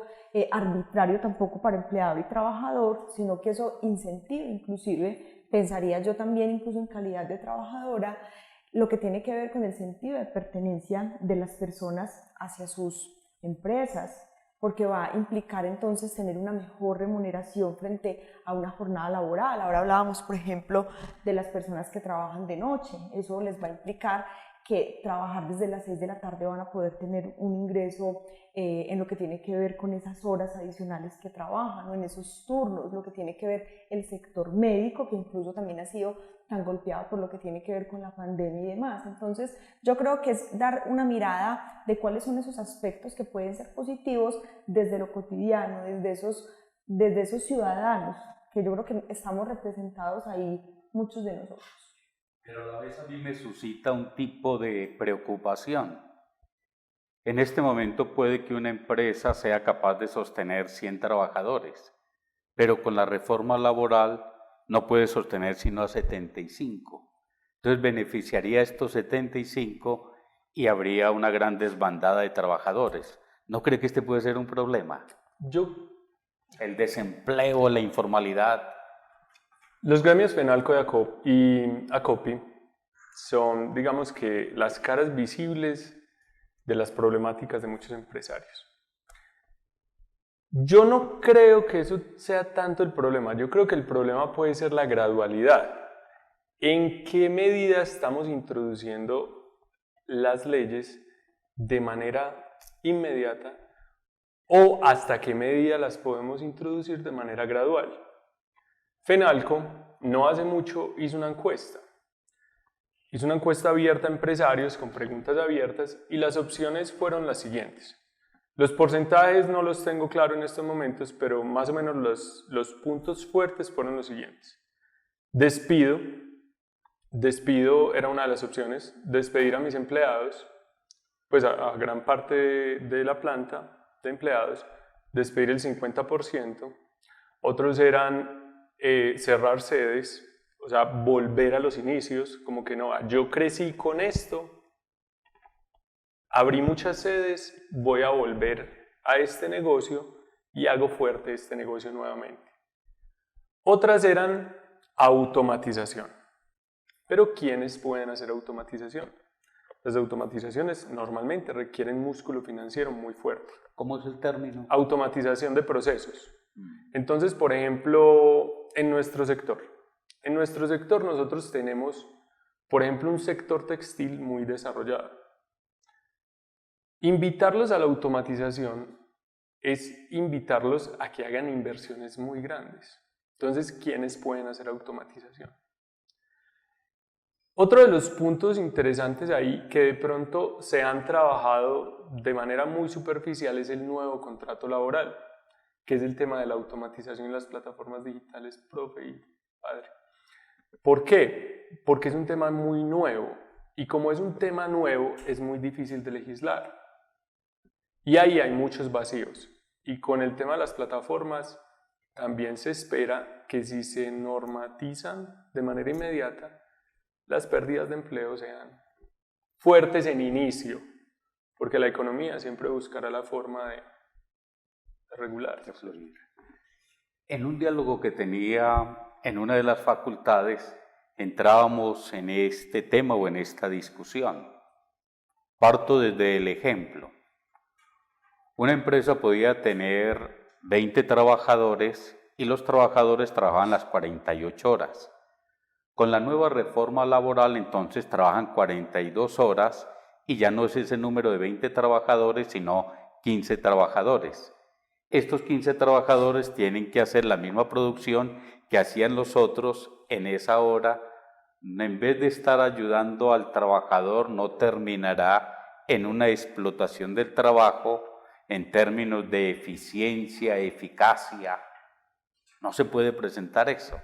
arbitrario tampoco para empleado y trabajador, sino que eso incentive, inclusive, pensaría yo también, incluso en calidad de trabajadora, lo que tiene que ver con el sentido de pertenencia de las personas hacia sus empresas, porque va a implicar entonces tener una mejor remuneración frente a una jornada laboral. Ahora hablábamos, por ejemplo, de las personas que trabajan de noche. Eso les va a implicar que trabajar desde las 6 de la tarde van a poder tener un ingreso en lo que tiene que ver con esas horas adicionales que trabajan, o en esos turnos, lo que tiene que ver el sector médico, que incluso también ha sido tan golpeado por lo que tiene que ver con la pandemia y demás. Entonces, yo creo que es dar una mirada de cuáles son esos aspectos que pueden ser positivos desde lo cotidiano, desde esos ciudadanos, que yo creo que estamos representados ahí muchos de nosotros. Pero a la vez a mí me suscita un tipo de preocupación. En este momento puede que una empresa sea capaz de sostener 100 trabajadores, pero con la reforma laboral no puede sostener sino a 75. Entonces beneficiaría a estos 75 y habría una gran desbandada de trabajadores. ¿No cree que este puede ser un problema? El desempleo, la informalidad. Los gremios FENALCO y ACOPI son, digamos que, las caras visibles de las problemáticas de muchos empresarios. Yo no creo que eso sea tanto el problema, yo creo que el problema puede ser la gradualidad. ¿En qué medida estamos introduciendo las leyes de manera inmediata o hasta qué medida las podemos introducir de manera gradual? FENALCO no hace mucho hizo una encuesta abierta a empresarios con preguntas abiertas y las opciones fueron las siguientes. Los porcentajes no los tengo claro en estos momentos, pero más o menos los puntos fuertes fueron los siguientes. Despido era una de las opciones, despedir a mis empleados, pues a gran parte de la planta de empleados, despedir el 50%, otros eran cerrar sedes, o sea, volver a los inicios, como que no, yo crecí con esto, abrí muchas sedes, voy a volver a este negocio y hago fuerte este negocio nuevamente. Otras eran automatización. Pero ¿quiénes pueden hacer automatización? Las automatizaciones normalmente requieren músculo financiero muy fuerte. ¿Cómo es el término? Automatización de procesos. Entonces, por ejemplo, en nuestro sector nosotros tenemos, por ejemplo, un sector textil muy desarrollado. Invitarlos a la automatización es invitarlos a que hagan inversiones muy grandes. Entonces, ¿quiénes pueden hacer automatización? Otro de los puntos interesantes ahí que de pronto se han trabajado de manera muy superficial es el nuevo contrato laboral, que es el tema de la automatización en las plataformas digitales, profe y padre. ¿Por qué? Porque es un tema muy nuevo y como es un tema nuevo es muy difícil de legislar y ahí hay muchos vacíos y con el tema de las plataformas también se espera que si se normatizan de manera inmediata las pérdidas de empleo sean fuertes en inicio, porque la economía siempre buscará la forma de regular. De fluir. En un diálogo que tenía en una de las facultades, entrábamos en este tema o en esta discusión. Parto desde el ejemplo. Una empresa podía tener 20 trabajadores y los trabajadores trabajaban las 48 horas. Con la nueva reforma laboral, entonces, trabajan 42 horas y ya no es ese número de 20 trabajadores, sino 15 trabajadores. Estos 15 trabajadores tienen que hacer la misma producción que hacían los otros en esa hora. En vez de estar ayudando al trabajador, no terminará en una explotación del trabajo en términos de eficiencia, eficacia. No se puede presentar eso.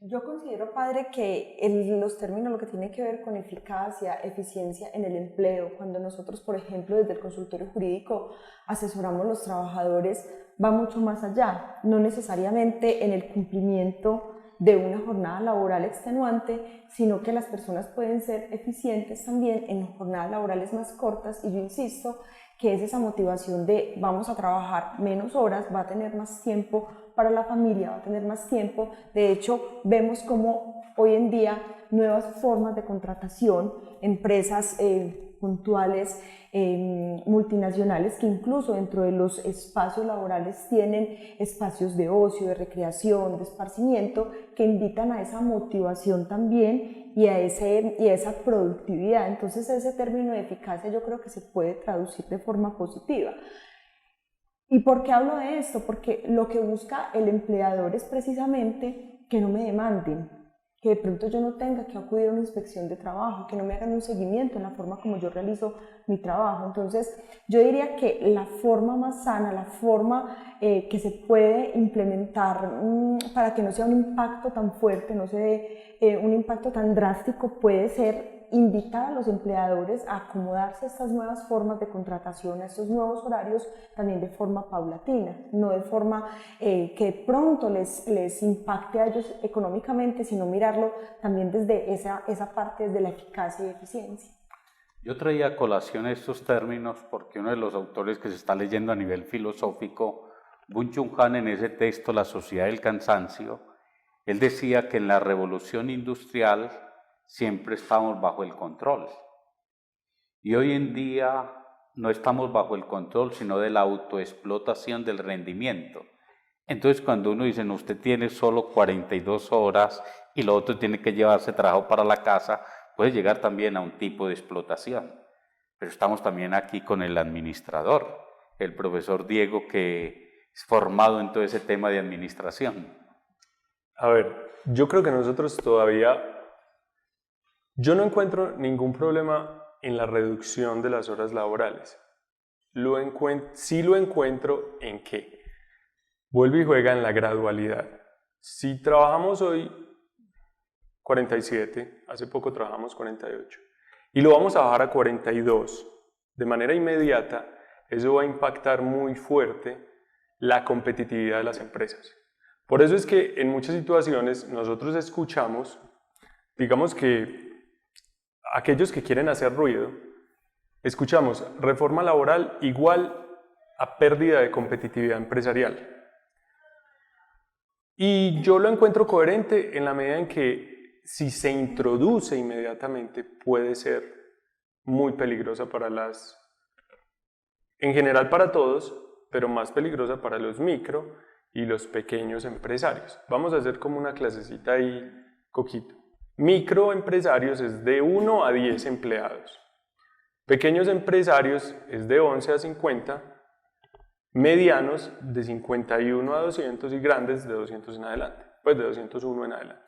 Yo considero, padre, que los términos, lo que tiene que ver con eficacia, eficiencia en el empleo, cuando nosotros, por ejemplo, desde el consultorio jurídico asesoramos a los trabajadores, va mucho más allá, no necesariamente en el cumplimiento de una jornada laboral extenuante, sino que las personas pueden ser eficientes también en jornadas laborales más cortas, y yo insisto que es esa motivación de vamos a trabajar menos horas, va a tener más tiempo para la familia, va a tener más tiempo. De hecho, vemos como hoy en día nuevas formas de contratación, empresas puntuales multinacionales que incluso dentro de los espacios laborales tienen espacios de ocio, de recreación, de esparcimiento, que invitan a esa motivación también y a esa productividad. Entonces ese término de eficacia yo creo que se puede traducir de forma positiva. ¿Y por qué hablo de esto? Porque lo que busca el empleador es precisamente que no me demanden, que de pronto yo no tenga que acudir a una inspección de trabajo, que no me hagan un seguimiento en la forma como yo realizo mi trabajo. Entonces, yo diría que la forma más sana, la forma que se puede implementar para que no sea un impacto tan fuerte, no se dé un impacto tan drástico, puede ser invitar a los empleadores a acomodarse a estas nuevas formas de contratación, a estos nuevos horarios, también de forma paulatina, no de forma que de pronto les impacte a ellos económicamente, sino mirarlo también desde esa parte, desde la eficacia y eficiencia. Yo traía a colación estos términos porque uno de los autores que se está leyendo a nivel filosófico, Byung-Chul Han, en ese texto La sociedad del cansancio, él decía que en la revolución industrial siempre estamos bajo el control. Y hoy en día no estamos bajo el control, sino de la autoexplotación del rendimiento. Entonces, cuando uno dice, no, usted tiene solo 42 horas y lo otro tiene que llevarse trabajo para la casa, puede llegar también a un tipo de explotación. Pero estamos también aquí con el administrador, el profesor Diego, que es formado en todo ese tema de administración. A ver, yo creo que nosotros todavía... Yo no encuentro ningún problema en la reducción de las horas laborales. Sí lo encuentro en que vuelve y juega en la gradualidad. Si trabajamos hoy 47, hace poco trabajamos 48, y lo vamos a bajar a 42 de manera inmediata, eso va a impactar muy fuerte la competitividad de las empresas. Por eso es que en muchas situaciones nosotros escuchamos, digamos que aquellos que quieren hacer ruido, escuchamos reforma laboral igual a pérdida de competitividad empresarial. Y yo lo encuentro coherente en la medida en que si se introduce inmediatamente puede ser muy peligrosa en general para todos, pero más peligrosa para los micro y los pequeños empresarios. Vamos a hacer como una clasecita ahí, Coquito. Microempresarios es de 1 a 10 empleados. Pequeños empresarios es de 11 a 50. Medianos de 51 a 200 y grandes de 200 en adelante. Pues de 201 en adelante.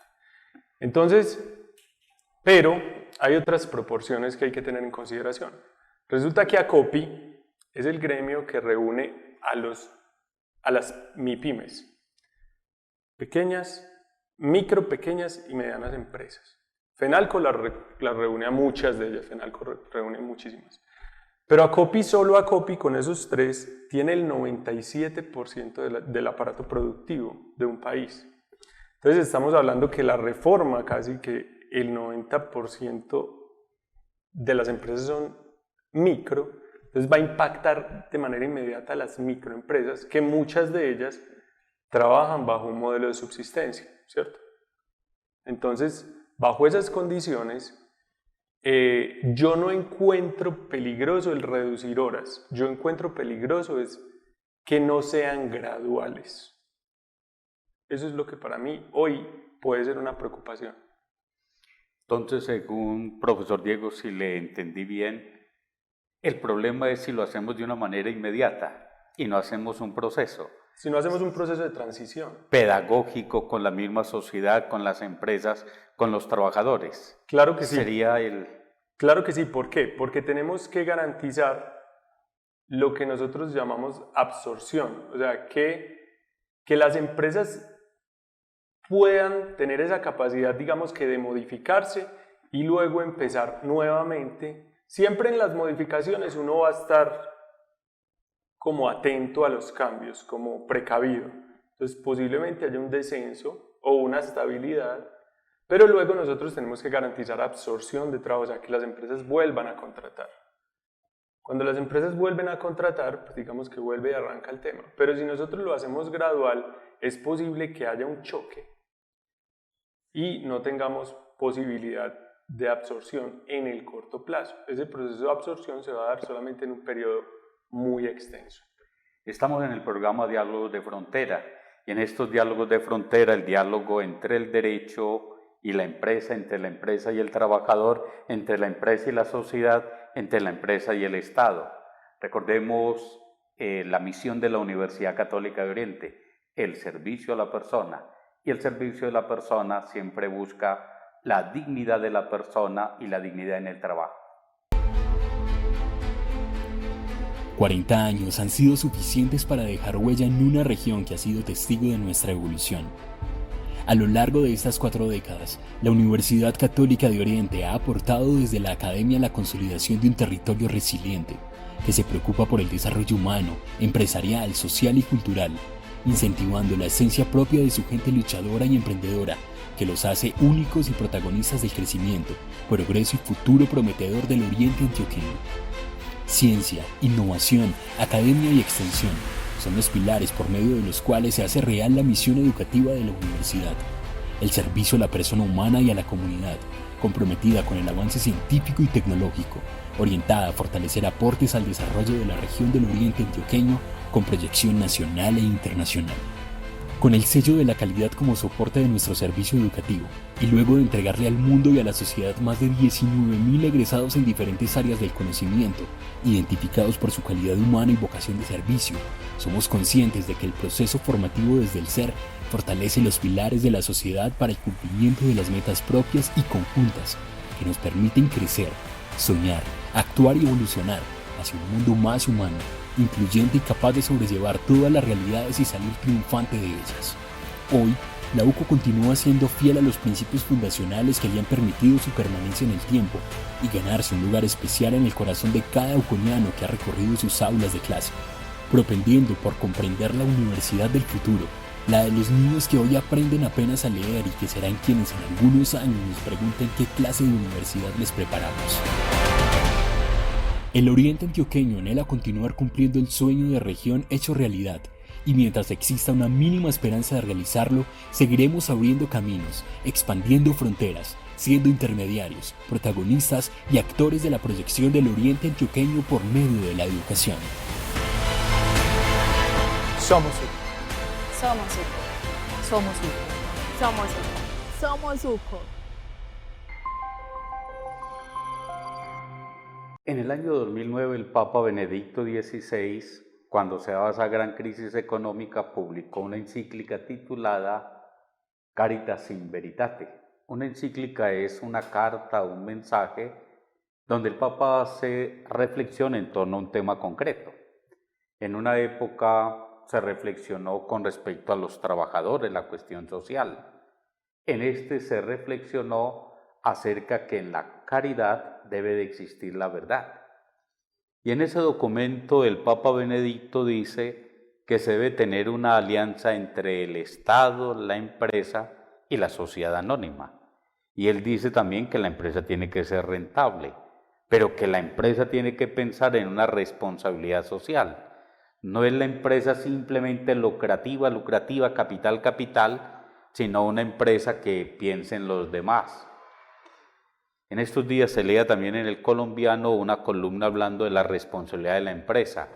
Entonces, pero hay otras proporciones que hay que tener en consideración. Resulta que ACOPI es el gremio que reúne a las MIPYMES. Micro, pequeñas y medianas empresas. FENALCO las reúne a muchas de ellas, FENALCO reúne muchísimas. Pero ACOPI, solo ACOPI, con esos tres, tiene el 97% del aparato productivo de un país. Entonces estamos hablando que la reforma, casi que el 90% de las empresas son micro, entonces va a impactar de manera inmediata a las microempresas, que muchas de ellas trabajan bajo un modelo de subsistencia, ¿cierto? Entonces, bajo esas condiciones, yo no encuentro peligroso el reducir horas. Yo encuentro peligroso es que no sean graduales. Eso es lo que para mí hoy puede ser una preocupación. Entonces, según profesor Diego, si le entendí bien, el problema es si lo hacemos de una manera inmediata y no hacemos un proceso. Si no hacemos un proceso de transición pedagógico con la misma sociedad, con las empresas, con los trabajadores. Claro que sí. Claro que sí. ¿Por qué? Porque tenemos que garantizar lo que nosotros llamamos absorción. O sea, que las empresas puedan tener esa capacidad, digamos que de modificarse y luego empezar nuevamente. Siempre en las modificaciones uno va a estar como atento a los cambios, como precavido. Entonces posiblemente haya un descenso o una estabilidad, pero luego nosotros tenemos que garantizar absorción de trabajo, o sea, que las empresas vuelvan a contratar. Cuando las empresas vuelven a contratar, pues digamos que vuelve y arranca el tema. Pero si nosotros lo hacemos gradual, es posible que haya un choque y no tengamos posibilidad de absorción en el corto plazo. Ese proceso de absorción se va a dar solamente en un periodo muy extenso. Estamos en el programa Diálogos de Frontera y en estos diálogos de frontera el diálogo entre el derecho y la empresa, entre la empresa y el trabajador, entre la empresa y la sociedad, entre la empresa y el Estado. Recordemos la misión de la Universidad Católica de Oriente, el servicio a la persona, y el servicio de la persona siempre busca la dignidad de la persona y la dignidad en el trabajo. 40 años han sido suficientes para dejar huella en una región que ha sido testigo de nuestra evolución. A lo largo de estas 4 décadas, la Universidad Católica de Oriente ha aportado desde la academia la consolidación de un territorio resiliente, que se preocupa por el desarrollo humano, empresarial, social y cultural, incentivando la esencia propia de su gente luchadora y emprendedora, que los hace únicos y protagonistas del crecimiento, progreso y futuro prometedor del Oriente Antioqueño. Ciencia, innovación, academia y extensión son los pilares por medio de los cuales se hace real la misión educativa de la universidad. El servicio a la persona humana y a la comunidad, comprometida con el avance científico y tecnológico, orientada a fortalecer aportes al desarrollo de la región del Oriente Antioqueño con proyección nacional e internacional. Con el sello de la calidad como soporte de nuestro servicio educativo, y luego de entregarle al mundo y a la sociedad más de 19.000 egresados en diferentes áreas del conocimiento, identificados por su calidad humana y vocación de servicio, somos conscientes de que el proceso formativo desde el ser fortalece los pilares de la sociedad para el cumplimiento de las metas propias y conjuntas que nos permiten crecer, soñar, actuar y evolucionar hacia un mundo más humano, incluyente y capaz de sobrellevar todas las realidades y salir triunfante de ellas. Hoy, la UCO continúa siendo fiel a los principios fundacionales que le han permitido su permanencia en el tiempo y ganarse un lugar especial en el corazón de cada uconiano que ha recorrido sus aulas de clase, propendiendo por comprender la universidad del futuro, la de los niños que hoy aprenden apenas a leer y que serán quienes en algunos años nos pregunten qué clase de universidad les preparamos. El Oriente Antioqueño anhela continuar cumpliendo el sueño de región hecho realidad, y mientras exista una mínima esperanza de realizarlo, seguiremos abriendo caminos, expandiendo fronteras, siendo intermediarios, protagonistas y actores de la proyección del Oriente Antioqueño por medio de la educación. Somos UCO. Somos UCO. Somos UCO. Somos UCO. Somos UCO. En el año 2009 el Papa Benedicto XVI, cuando se daba esa gran crisis económica, publicó una encíclica titulada Caritas in Veritate. Una encíclica es una carta, un mensaje, donde el Papa hace reflexión en torno a un tema concreto. En una época se reflexionó con respecto a los trabajadores, la cuestión social. En este se reflexionó acerca que en la caridad debe de existir la verdad. Y en ese documento el Papa Benedicto dice que se debe tener una alianza entre el Estado, la empresa y la sociedad anónima. Y él dice también que la empresa tiene que ser rentable, pero que la empresa tiene que pensar en una responsabilidad social. No es la empresa simplemente lucrativa, capital, sino una empresa que piense en los demás. En estos días se leía también en El Colombiano una columna hablando de la responsabilidad de la empresa.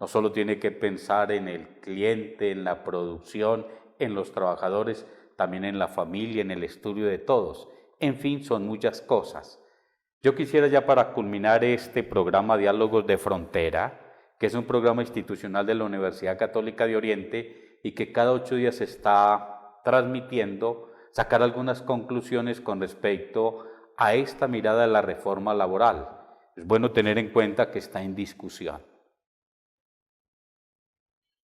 No solo tiene que pensar en el cliente, en la producción, en los trabajadores, también en la familia, en el estudio de todos. En fin, son muchas cosas. Yo quisiera ya para culminar este programa Diálogos de Frontera, que es un programa institucional de la Universidad Católica de Oriente y que cada 8 días se está transmitiendo, sacar algunas conclusiones con respecto a esta mirada de la reforma laboral. Es bueno tener en cuenta que está en discusión.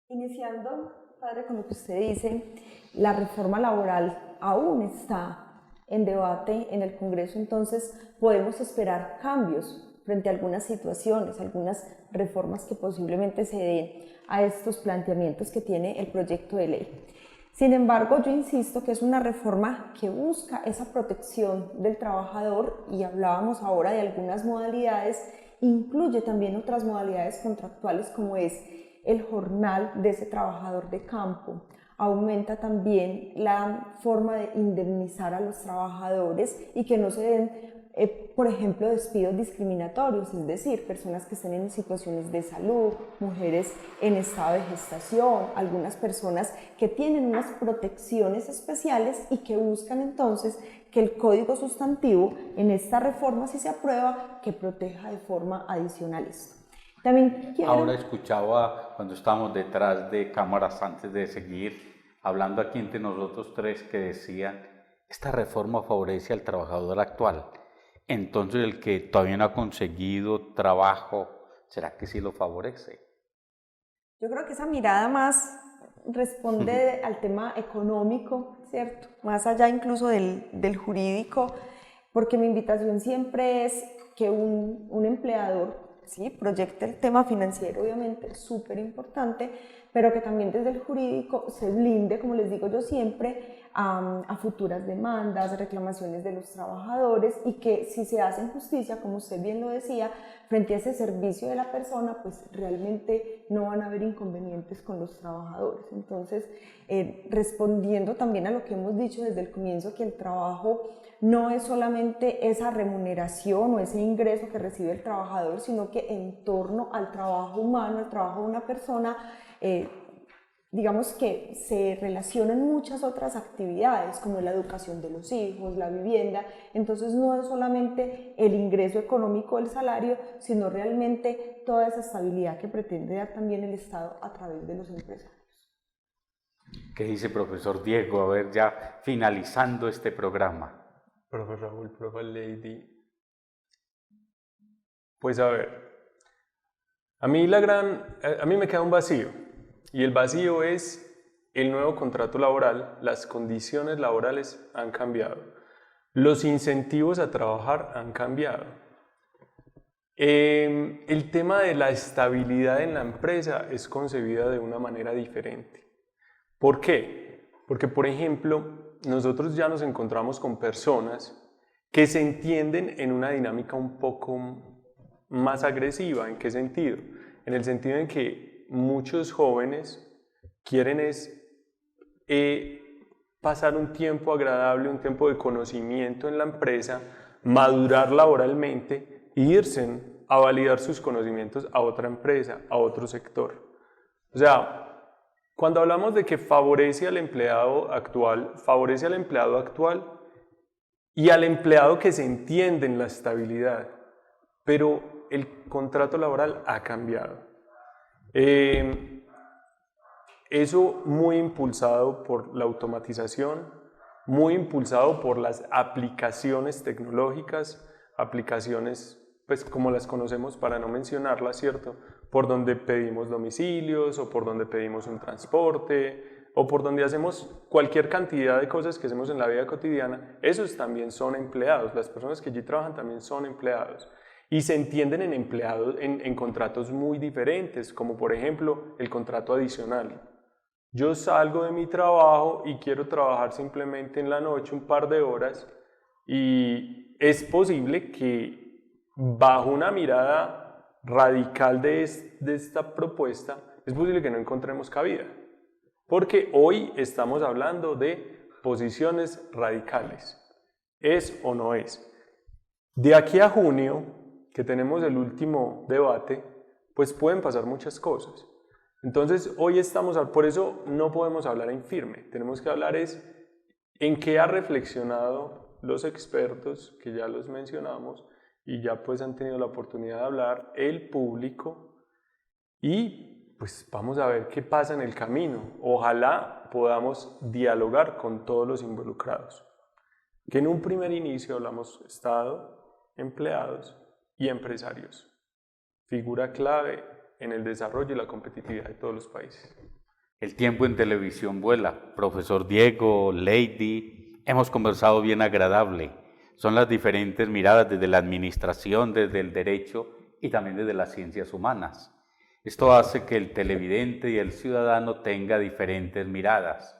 Iniciando, padre, con lo que usted dice, la reforma laboral aún está en debate en el Congreso, entonces podemos esperar cambios frente a algunas situaciones, algunas reformas que posiblemente se den a estos planteamientos que tiene el proyecto de ley. Sin embargo, yo insisto que es una reforma que busca esa protección del trabajador y hablábamos ahora de algunas modalidades, incluye también otras modalidades contractuales como es el jornal de ese trabajador de campo. Aumenta también la forma de indemnizar a los trabajadores y que no se den por ejemplo, despidos discriminatorios, es decir, personas que estén en situaciones de salud, mujeres en estado de gestación, algunas personas que tienen unas protecciones especiales y que buscan entonces que el código sustantivo en esta reforma, si se aprueba, que proteja de forma adicional esto. También quiero... Ahora escuchaba cuando estábamos detrás de cámaras antes de seguir, hablando aquí entre nosotros tres, que decían, esta reforma favorece al trabajador actual. Entonces el que todavía no ha conseguido trabajo, ¿será que sí lo favorece? Yo creo que esa mirada más responde al tema económico, ¿cierto? Más allá incluso del jurídico, porque mi invitación siempre es que un empleador, sí, proyecte el tema financiero, obviamente, súper importante, pero que también desde el jurídico se blinde, como les digo yo siempre, a futuras demandas, reclamaciones de los trabajadores, y que si se hace justicia, como usted bien lo decía, frente a ese servicio de la persona, pues realmente no van a haber inconvenientes con los trabajadores. Entonces, respondiendo también a lo que hemos dicho desde el comienzo, que el trabajo no es solamente esa remuneración o ese ingreso que recibe el trabajador, sino que en torno al trabajo humano, al trabajo de una persona, digamos que se relacionan muchas otras actividades, como la educación de los hijos, la vivienda. Entonces no es solamente el ingreso económico del salario, sino realmente toda esa estabilidad que pretende dar también el Estado a través de los empresarios. ¿Qué dice profesor Diego? A ver, ya finalizando este programa. Profe Raúl, profe Lady. Pues a ver, a mí me queda un vacío, y el vacío es el nuevo contrato laboral. Las condiciones laborales han cambiado, los incentivos a trabajar han cambiado. El tema de la estabilidad en la empresa es concebida de una manera diferente. ¿Por qué? Porque, por ejemplo, nosotros ya nos encontramos con personas que se entienden en una dinámica un poco más agresiva. ¿En qué sentido? En el sentido en que muchos jóvenes quieren pasar un tiempo agradable, un tiempo de conocimiento en la empresa, madurar laboralmente e irse a validar sus conocimientos a otra empresa, a otro sector. O sea, cuando hablamos de que favorece al empleado actual y al empleado que se entiende en la estabilidad, pero el contrato laboral ha cambiado. Eso muy impulsado por la automatización, muy impulsado por las aplicaciones tecnológicas, aplicaciones pues como las conocemos para no mencionarlas, ¿cierto? Por donde pedimos domicilios, o por donde pedimos un transporte, o por donde hacemos cualquier cantidad de cosas que hacemos en la vida cotidiana. Esos también son empleados, las personas que allí trabajan también son empleados. Y se entienden en empleados en contratos muy diferentes, como por ejemplo el contrato adicional. Yo salgo de mi trabajo y quiero trabajar simplemente en la noche un par de horas, y es posible que bajo una mirada radical de esta propuesta, es posible que no encontremos cabida, porque hoy estamos hablando de posiciones radicales, ¿es o no es? De aquí a junio, que tenemos el último debate, pues pueden pasar muchas cosas. Entonces hoy por eso no podemos hablar en firme, tenemos que hablar en qué ha reflexionado los expertos, que ya los mencionamos, y ya pues han tenido la oportunidad de hablar, el público, y pues vamos a ver qué pasa en el camino. Ojalá podamos dialogar con todos los involucrados, que en un primer inicio hablamos Estado, empleados y empresarios, figura clave en el desarrollo y la competitividad de todos los países. El tiempo en televisión vuela. Profesor Diego, Lady, hemos conversado bien agradable. Son las diferentes miradas desde la administración, desde el derecho y también desde las ciencias humanas. Esto hace que el televidente y el ciudadano tenga diferentes miradas.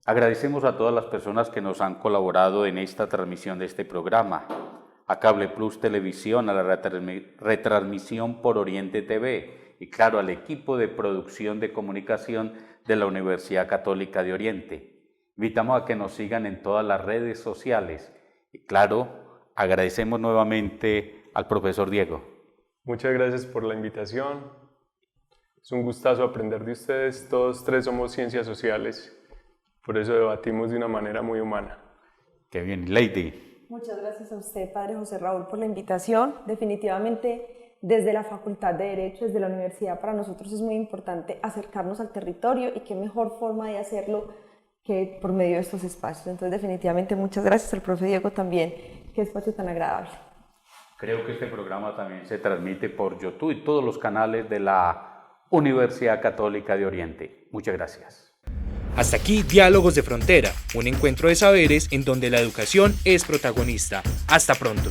Agradecemos a todas las personas que nos han colaborado en esta transmisión de este programa. A Cable Plus Televisión, a la retransmisión por Oriente TV y claro, al equipo de producción de comunicación de la Universidad Católica de Oriente. Invitamos a que nos sigan en todas las redes sociales y claro, agradecemos nuevamente al profesor Diego. Muchas gracias por la invitación. Es un gustazo aprender de ustedes. Todos tres somos ciencias sociales, por eso debatimos de una manera muy humana. Qué bien, Lady. Muchas gracias a usted, padre José Raúl, por la invitación. Definitivamente, desde la Facultad de Derecho, desde la universidad, para nosotros es muy importante acercarnos al territorio y qué mejor forma de hacerlo que por medio de estos espacios. Entonces, definitivamente, muchas gracias al profe Diego también. Qué espacio tan agradable. Creo que este programa también se transmite por YouTube y todos los canales de la Universidad Católica de Oriente. Muchas gracias. Hasta aquí Diálogos de Frontera, un encuentro de saberes en donde la educación es protagonista. Hasta pronto.